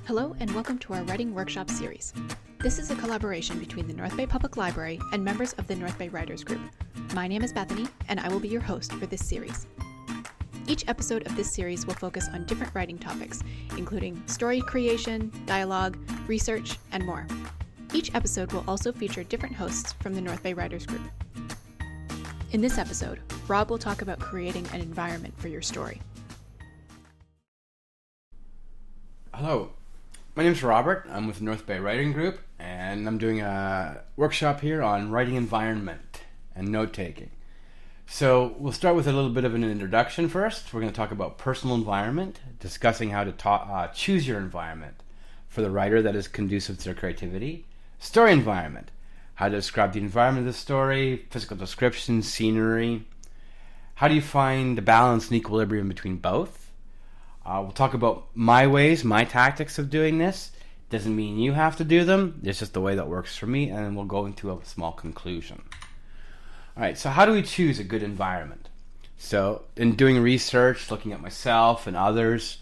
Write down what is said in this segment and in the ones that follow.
Hello and welcome to our Writing Workshop series. This is a collaboration between the North Bay Public Library and members of the North Bay Writers Group. My name is Bethany and I will be your host for this series. Each episode of this series will focus on different writing topics, including story creation, dialogue, research, and more. Each episode will also feature different hosts from the North Bay Writers Group. In this episode, Rob will talk about creating an environment for your story. Hello, my name is Robert. I'm with the North Bay Writing Group, and I'm doing a workshop here on writing environment and note-taking. So we'll start with a little bit of an introduction first. We're going to talk about personal environment, discussing how to choose your environment for the writer that is conducive to their creativity. Story environment, how to describe the environment of the story, physical description, scenery. How do you find the balance and equilibrium between both? We'll talk about my ways, my tactics of doing this. Doesn't mean you have to do them. It's just the way that works for me, and then we'll go into a small conclusion. All right, so how do we choose a good environment? So in doing research, looking at myself and others,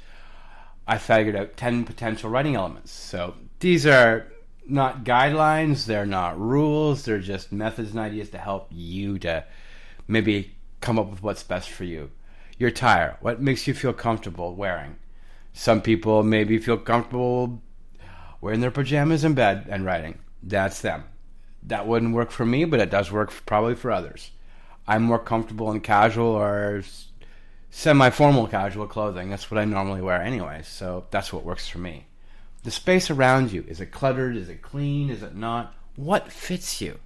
I figured out 10 potential writing elements. So these are not guidelines, they're not rules, they're just methods and ideas to help you to maybe come up with what's best for you. Your attire, what makes you feel comfortable wearing? Some people maybe feel comfortable wearing their pajamas in bed and writing. That's them. That wouldn't work for me, but it does work probably for others. I'm more comfortable in casual or semi-formal casual clothing. That's what I normally wear anyway, so that's what works for me. The space around you, is it cluttered? Is it clean? Is it not? What fits you?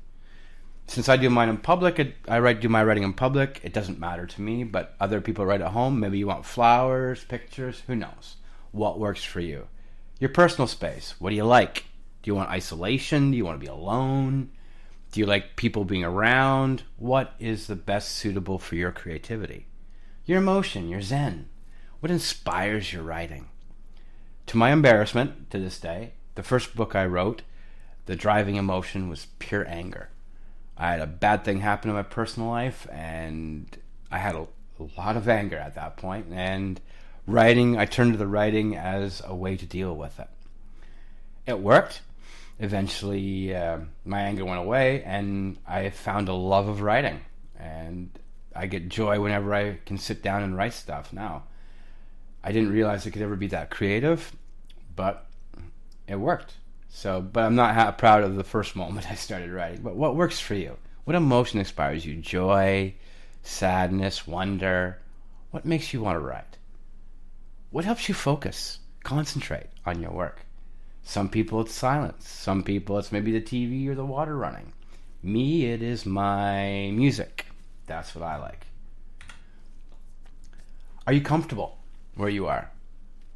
Since I do mine in public, do my writing in public, it doesn't matter to me, but other people write at home. Maybe you want flowers, pictures, who knows? What works for you? Your personal space, what do you like? Do you want isolation? Do you want to be alone? Do you like people being around? What is the best suitable for your creativity? Your emotion, your zen. What inspires your writing? To my embarrassment, to this day, the first book I wrote, the driving emotion was pure anger. I had a bad thing happen in my personal life, and I had a lot of anger at that point. And I turned to the writing as a way to deal with it. It worked. Eventually, my anger went away, and I found a love of writing. And I get joy whenever I can sit down and write stuff now. I didn't realize it could ever be that creative, but it worked. But I'm not proud of the first moment I started writing. But what works for you? What emotion inspires you? Joy, sadness, wonder? What makes you want to write? What helps you focus, concentrate on your work? Some people it's silence. Some people it's maybe the TV or the water running. Me, it is my music. That's what I like. Are you comfortable where you are?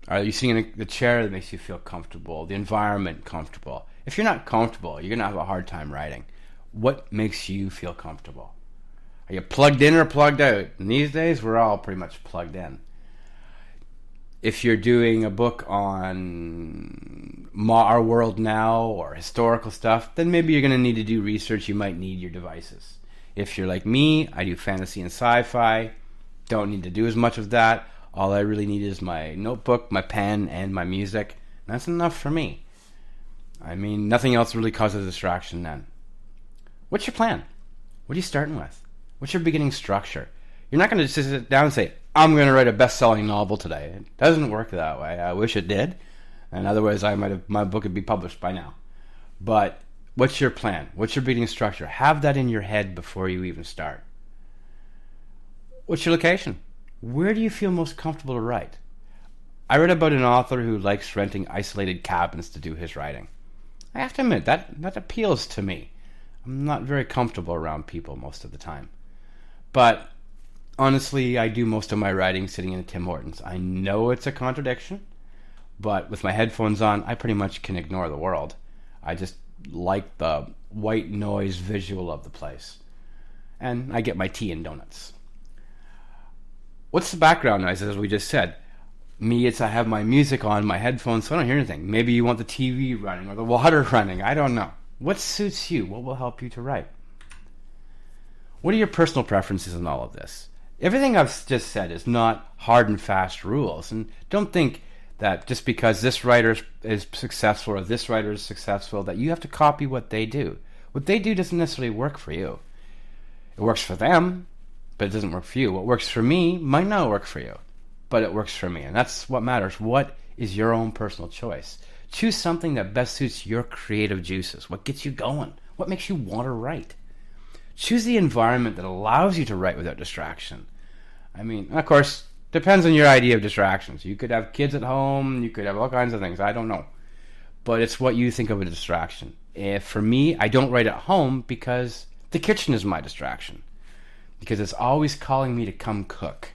Are you sitting in the chair that makes you feel comfortable? The environment comfortable? If you're not comfortable, you're going to have a hard time writing. What makes you feel comfortable? Are you plugged in or plugged out? And these days, we're all pretty much plugged in. If you're doing a book on our world now or historical stuff, then maybe you're going to need to do research. You might need your devices. If you're like me, I do fantasy and sci-fi. Don't need to do as much of that. All I really need is my notebook, my pen, and my music. That's enough for me. I mean, nothing else really causes distraction then. What's your plan? What are you starting with? What's your beginning structure? You're not going to just sit down and say, I'm going to write a best-selling novel today. It doesn't work that way. I wish it did. And otherwise, my book would be published by now. But what's your plan? What's your beginning structure? Have that in your head before you even start. What's your location? Where do you feel most comfortable to write? I read about an author who likes renting isolated cabins to do his writing. I have to admit, that appeals to me. I'm not very comfortable around people most of the time. But honestly, I do most of my writing sitting in a Tim Hortons. I know it's a contradiction, but with my headphones on, I pretty much can ignore the world. I just like the white noise visual of the place. And I get my tea and donuts. What's the background noise, as we just said? Me, I have my music on, my headphones, so I don't hear anything. Maybe you want the TV running or the water running. I don't know. What suits you? What will help you to write? What are your personal preferences in all of this? Everything I've just said is not hard and fast rules. And don't think that just because this writer is successful or this writer is successful, that you have to copy what they do. What they do doesn't necessarily work for you. It works for them, but it doesn't work for you. What works for me might not work for you, but it works for me. And that's what matters. What is your own personal choice? Choose something that best suits your creative juices. What gets you going? What makes you want to write? Choose the environment that allows you to write without distraction. I mean, of course, depends on your idea of distractions. You could have kids at home. You could have all kinds of things. I don't know. But it's what you think of a distraction. For me, I don't write at home because the kitchen is my distraction. Because it's always calling me to come cook.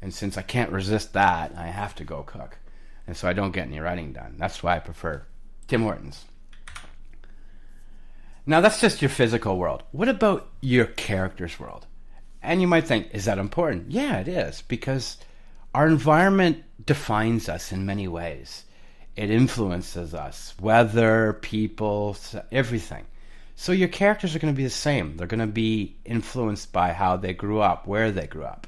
And since I can't resist that, I have to go cook. And so I don't get any writing done. That's why I prefer Tim Hortons. Now, that's just your physical world. What about your character's world? And you might think, is that important? Yeah, it is, because our environment defines us in many ways. It influences us, weather, people, everything. So your characters are going to be the same. They're going to be influenced by how they grew up, where they grew up.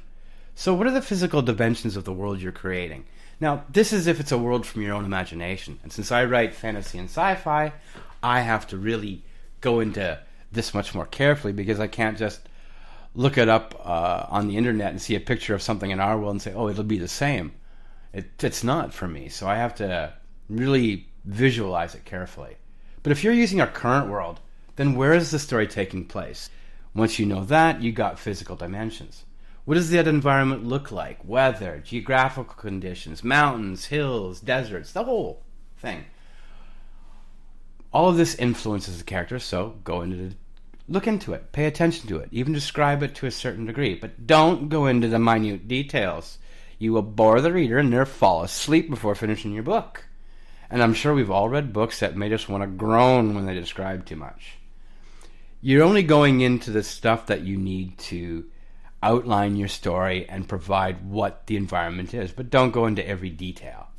So what are the physical dimensions of the world you're creating? Now, this is if it's a world from your own imagination. And since I write fantasy and sci-fi, I have to really go into this much more carefully, because I can't just look it up on the internet and see a picture of something in our world and say, oh, it'll be the same. It's not for me. So I have to really visualize it carefully. But if you're using our current world, then where is the story taking place? Once you know that, you got physical dimensions. What does that environment look like? Weather, geographical conditions, mountains, hills, deserts, the whole thing. All of this influences the character, so look into it, pay attention to it, even describe it to a certain degree, but don't go into the minute details. You will bore the reader and they'll fall asleep before finishing your book. And I'm sure we've all read books that made us want to groan when they describe too much. You're only going into the stuff that you need to outline your story and provide what the environment is, but don't go into every detail.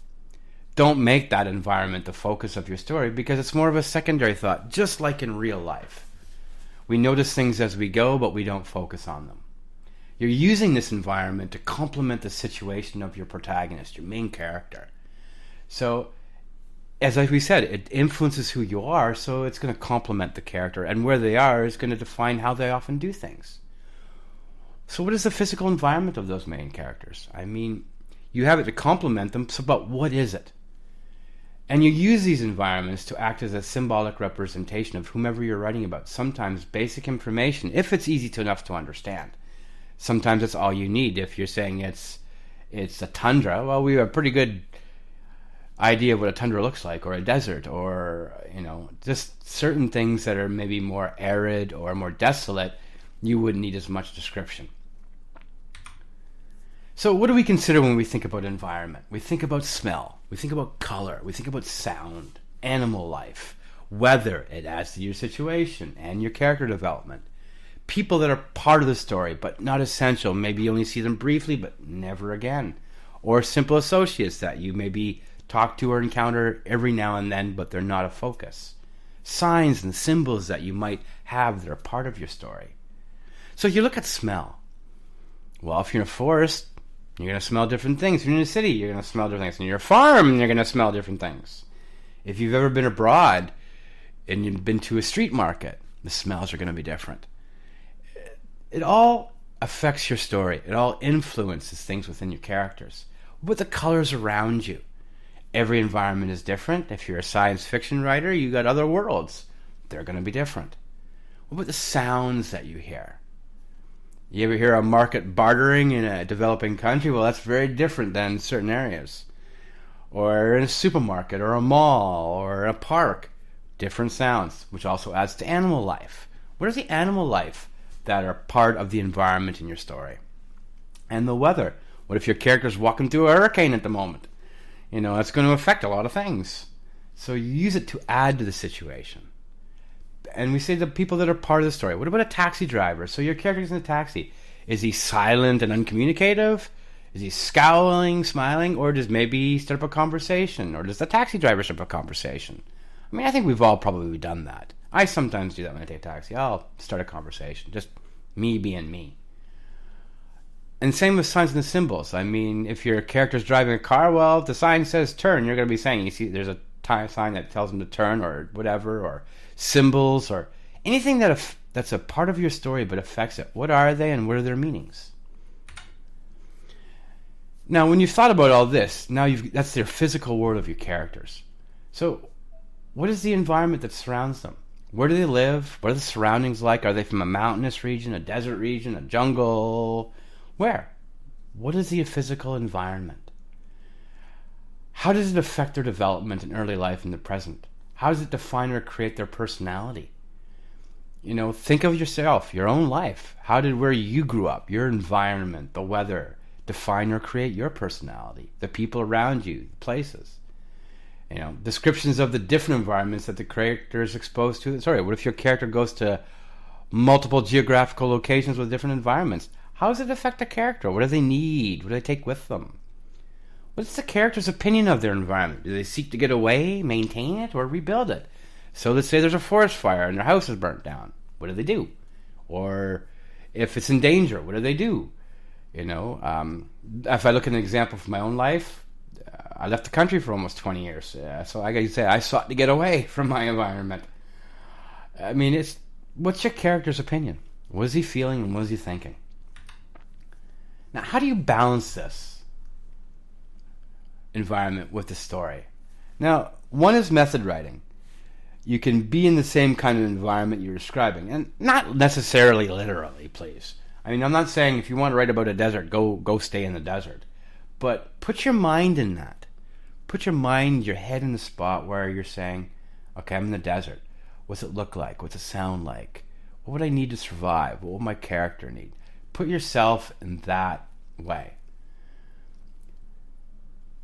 Don't make that environment the focus of your story, because it's more of a secondary thought, just like in real life. We notice things as we go, but we don't focus on them. You're using this environment to complement the situation of your protagonist, your main character. So, as we said, it influences who you are, so it's going to complement the character, and where they are is going to define how they often do things. So what is the physical environment of those main characters? I mean, you have it to complement them, but what is it? And you use these environments to act as a symbolic representation of whomever you're writing about. Sometimes basic information, if it's easy enough to understand. Sometimes it's all you need. If you're saying it's a tundra, well, we have a pretty good idea of what a tundra looks like, or a desert, or, just certain things that are maybe more arid or more desolate, you wouldn't need as much description. So what do we consider when we think about environment? We think about smell, we think about color, we think about sound, animal life, weather. It adds to your situation and your character development. People that are part of the story but not essential. Maybe you only see them briefly but never again. Or simple associates that you maybe talk to or encounter every now and then, but they're not a focus. Signs and symbols that you might have that are part of your story. So you look at smell. Well, if you're in a forest, you're going to smell different things. If you're in a city, you're going to smell different things. If you're a farm, you're going to smell different things. If you've ever been abroad and you've been to a street market, the smells are going to be different. It all affects your story. It all influences things within your characters. What about the colors around you? Every environment is different. If you're a science fiction writer, you got other worlds. They're going to be different. What about the sounds that you hear? You ever hear a market bartering in a developing country? Well, that's very different than certain areas. Or in a supermarket, or a mall, or a park. Different sounds, which also adds to animal life. What is the animal life that are part of the environment in your story? And the weather. What if your character's walking through a hurricane at the moment? That's going to affect a lot of things. So you use it to add to the situation. And we say the people that are part of the story. What about a taxi driver? So your character's in a taxi. Is he silent and uncommunicative? Is he scowling, smiling? Or does maybe start up a conversation? Or does the taxi driver start up a conversation? I mean, I think we've all probably done that. I sometimes do that when I take a taxi. I'll start a conversation. Just me being me. And same with signs and symbols. I mean, if your character's driving a car, well, if the sign says turn, you're going to be saying, you see, there's a sign that tells them to turn or whatever, or symbols or anything that's a part of your story but affects it. What are they and what are their meanings? Now, when you've thought about all this, that's their physical world of your characters. So, what is the environment that surrounds them? Where do they live? What are the surroundings like? Are they from a mountainous region, a desert region, a jungle? Where? What is the physical environment? How does it affect their development in early life and the present? How does it define or create their personality? Think of yourself, your own life. How did where you grew up, your environment, the weather, define or create your personality? The people around you, places. Descriptions of the different environments that the character is exposed to. What if your character goes to multiple geographical locations with different environments? How does it affect the character? What do they need? What do they take with them? What's the character's opinion of their environment? Do they seek to get away, maintain it, or rebuild it? So let's say there's a forest fire and their house is burnt down. What do they do? Or if it's in danger, what do they do? If I look at an example from my own life, I left the country for almost 20 years. So I say I sought to get away from my environment. I mean, what's your character's opinion? What is he feeling and what is he thinking? Now, how do you balance this environment with the story? Now, one is method writing. You can be in the same kind of environment you're describing, and not necessarily literally, please. I mean, I'm not saying if you want to write about a desert, go stay in the desert. But put your mind in that. Put your head in the spot where you're saying, okay, I'm in the desert. What's it look like? What's it sound like? What would I need to survive? What would my character need? Put yourself in that way.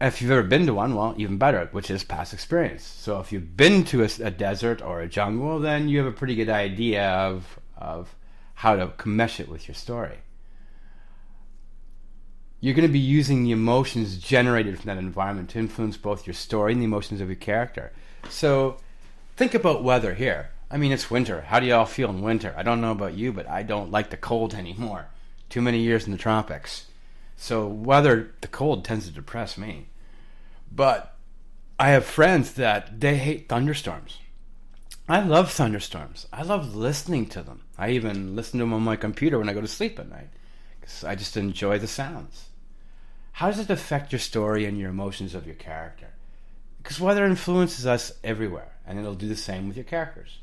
If you've ever been to one, well, even better, which is past experience. So if you've been to a desert or a jungle, then you have a pretty good idea of how to mesh it with your story. You're going to be using the emotions generated from that environment to influence both your story and the emotions of your character. So think about weather here. I mean, it's winter. How do you all feel in winter? I don't know about you, but I don't like the cold anymore. Too many years in the tropics. So the cold tends to depress me. But I have friends that they hate thunderstorms. I love thunderstorms. I love listening to them. I even listen to them on my computer when I go to sleep at night. Because I just enjoy the sounds. How does it affect your story and your emotions of your character? Because weather influences us everywhere, and it'll do the same with your characters.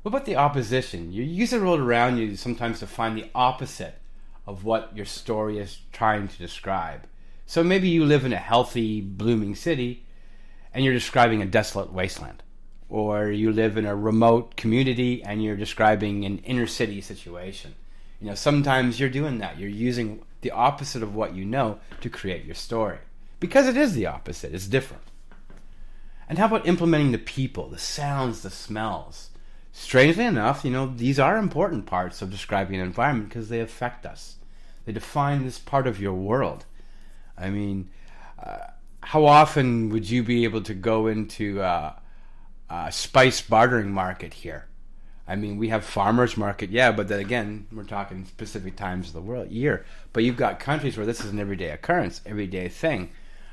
What about the opposition? You use the world around you sometimes to find the opposite of what your story is trying to describe. So maybe you live in a healthy, blooming city, and you're describing a desolate wasteland. Or you live in a remote community, and you're describing an inner city situation. Sometimes you're doing that. You're using the opposite of what you know to create your story. Because it is the opposite. It's different. And how about implementing the people, the sounds, the smells? Strangely enough, these are important parts of describing an environment because they affect us. They define this part of your world. I mean, how often would you be able to go into a spice bartering market here? I mean, we have farmers market, yeah, but then again, we're talking specific times of the year. But you've got countries where this is an everyday occurrence, everyday thing.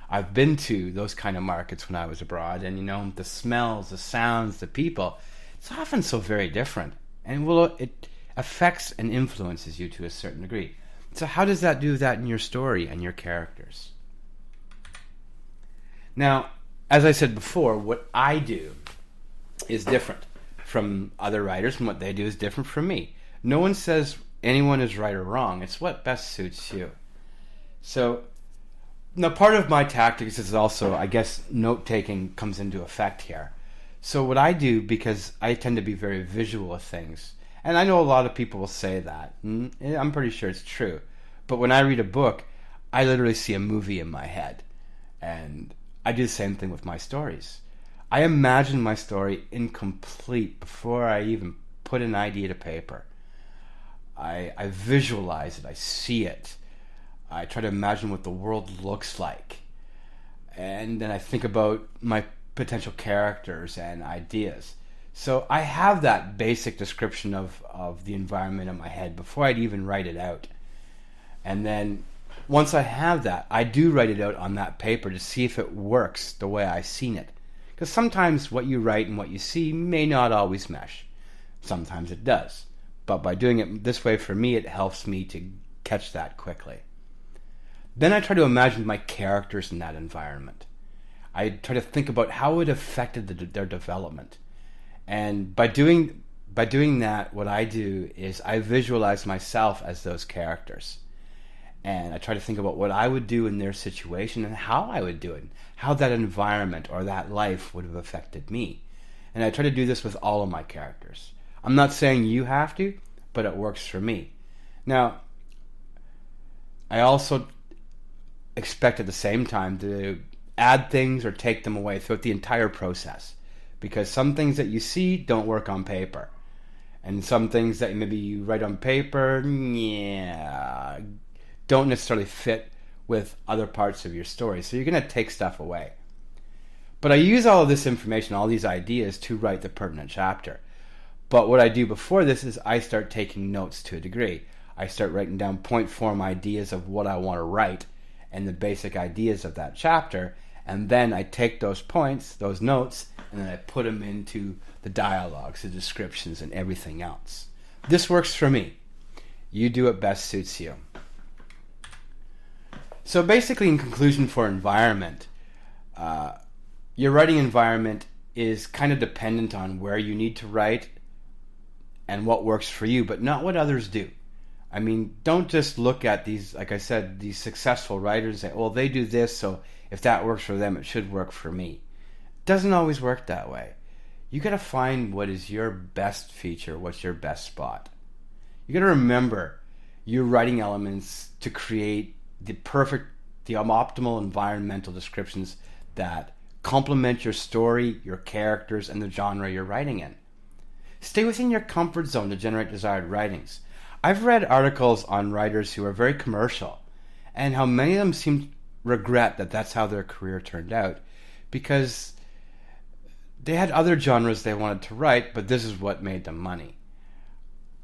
I've been to those kind of markets when I was abroad, and the smells, the sounds, the people, it's often so very different. And it affects and influences you to a certain degree. So how does that do that in your story and your characters? Now, as I said before, what I do is different from other writers, and what they do is different from me. No one says anyone is right or wrong. It's what best suits you. So, now part of my tactics is also, I guess, note-taking comes into effect here. So what I do, because I tend to be very visual with things, and I know a lot of people will say that, and I'm pretty sure it's true, but when I read a book, I literally see a movie in my head, and I do the same thing with my stories. I imagine my story incomplete before I even put an idea to paper. I visualize it. I see it. I try to imagine what the world looks like. And then I think about my potential characters and ideas. So I have that basic description of the environment in my head before I'd even write it out. And then once I have that, I do write it out on that paper to see if it works the way I've seen it. Because sometimes what you write and what you see may not always mesh. Sometimes it does. But by doing it this way, for me, it helps me to catch that quickly. Then I try to imagine my characters in that environment. I try to think about how it affected their development. And by doing that, what I do is I visualize myself as those characters. And I try to think about what I would do in their situation and how I would do it, how that environment or that life would have affected me. And I try to do this with all of my characters. I'm not saying you have to, but it works for me. Now, I also expect at the same time to add things or take them away throughout the entire process. Because some things that you see don't work on paper. And some things that maybe you write on paper, don't necessarily fit with other parts of your story. So you're going to take stuff away. But I use all of this information, all these ideas to write the pertinent chapter. But what I do before this is I start taking notes to a degree. I start writing down point form ideas of what I want to write and the basic ideas of that chapter. And then I take those points, those notes, and then I put them into the dialogues, the descriptions, and everything else. This works for me. You do what best suits you. So basically, in conclusion for environment, your writing environment is kind of dependent on where you need to write and what works for you, but not what others do. I mean, don't just look at these, like I said, these successful writers and say, well, they do this, so if that works for them, it should work for me. It doesn't always work that way. You got to find what is your best feature, what's your best spot. You got to remember your writing elements to create the optimal environmental descriptions that complement your story, your characters, and the genre you're writing in. Stay within your comfort zone to generate desired writings. I've read articles on writers who are very commercial and how many of them seem to regret that that's how their career turned out because they had other genres they wanted to write, but this is what made them money.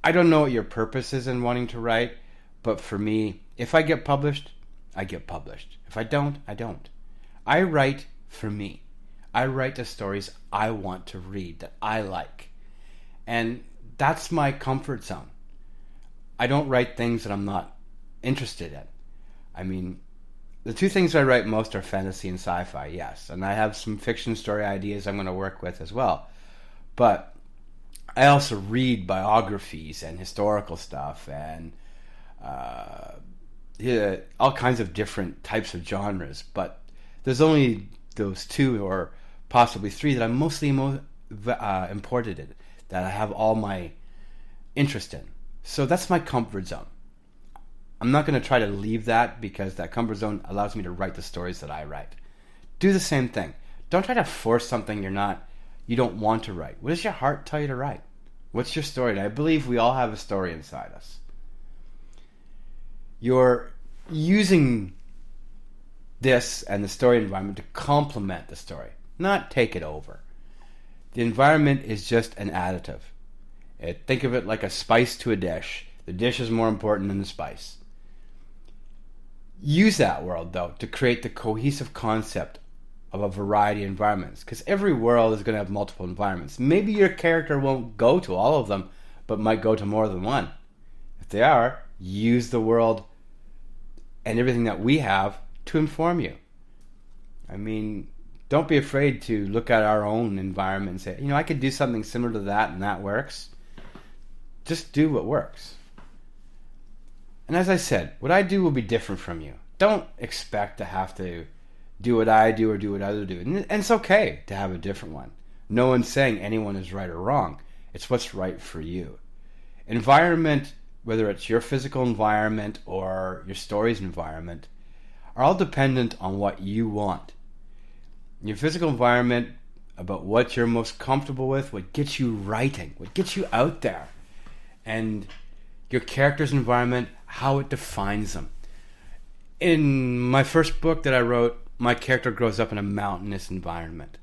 I don't know what your purpose is in wanting to write, but for me, if I get published, I get published. If I don't, I don't. I write for me. I write the stories I want to read, that I like. And that's my comfort zone. I don't write things that I'm not interested in. I mean, the two things I write most are fantasy and sci-fi, yes. And I have some fiction story ideas I'm going to work with as well. But I also read biographies and historical stuff and all kinds of different types of genres. But there's only those two or possibly three that I'm mostly imported in, that I have all my interest in. So that's my comfort zone. I'm not going to try to leave that because that comfort zone allows me to write the stories that I write. Do the same thing. Don't try to force something you don't want to write. What does your heart tell you to write? What's your story? And I believe we all have a story inside us. You're using this and the story environment to complement the story, not take it over. The environment is just an additive. Think of it like a spice to a dish. The dish is more important than the spice. Use that world, though, to create the cohesive concept of a variety of environments. Because every world is going to have multiple environments. Maybe your character won't go to all of them, but might go to more than one. If they are, use the world and everything that we have to inform you. I mean, don't be afraid to look at our own environment and say, I could do something similar to that and that works. Just do what works. And as I said, what I do will be different from you. Don't expect to have to do what I do or do what others do. And it's okay to have a different one. No one's saying anyone is right or wrong. It's what's right for you. Environment, whether it's your physical environment or your story's environment, are all dependent on what you want. Your physical environment, about what you're most comfortable with, what gets you writing, what gets you out there. And your character's environment, how it defines them. In my first book that I wrote, my character grows up in a mountainous environment.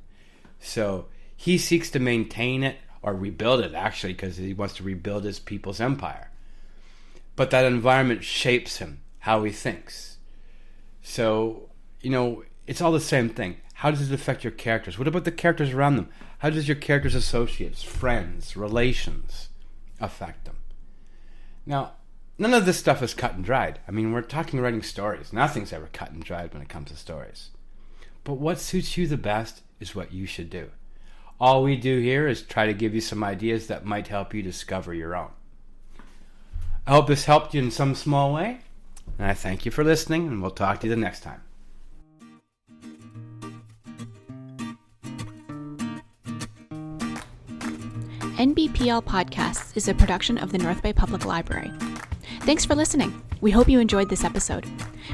So he seeks to maintain it, or rebuild it actually, because he wants to rebuild his people's empire. But that environment shapes him, how he thinks. So, it's all the same thing. How does it affect your characters? What about the characters around them? How does your characters' associates, friends, relations affect them? Now, none of this stuff is cut and dried. I mean, we're talking writing stories. Nothing's ever cut and dried when it comes to stories. But what suits you the best is what you should do. All we do here is try to give you some ideas that might help you discover your own. I hope this helped you in some small way, and I thank you for listening, and we'll talk to you the next time. NBPL Podcasts is a production of the North Bay Public Library. Thanks for listening. We hope you enjoyed this episode.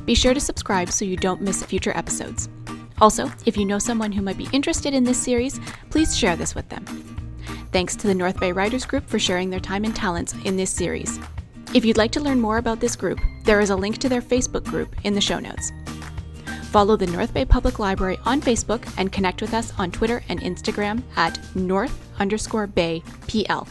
Be sure to subscribe so you don't miss future episodes. Also, if you know someone who might be interested in this series, please share this with them. Thanks to the North Bay Writers Group for sharing their time and talents in this series. If you'd like to learn more about this group, there is a link to their Facebook group in the show notes. Follow the North Bay Public Library on Facebook and connect with us on Twitter and Instagram at North_Bay PL.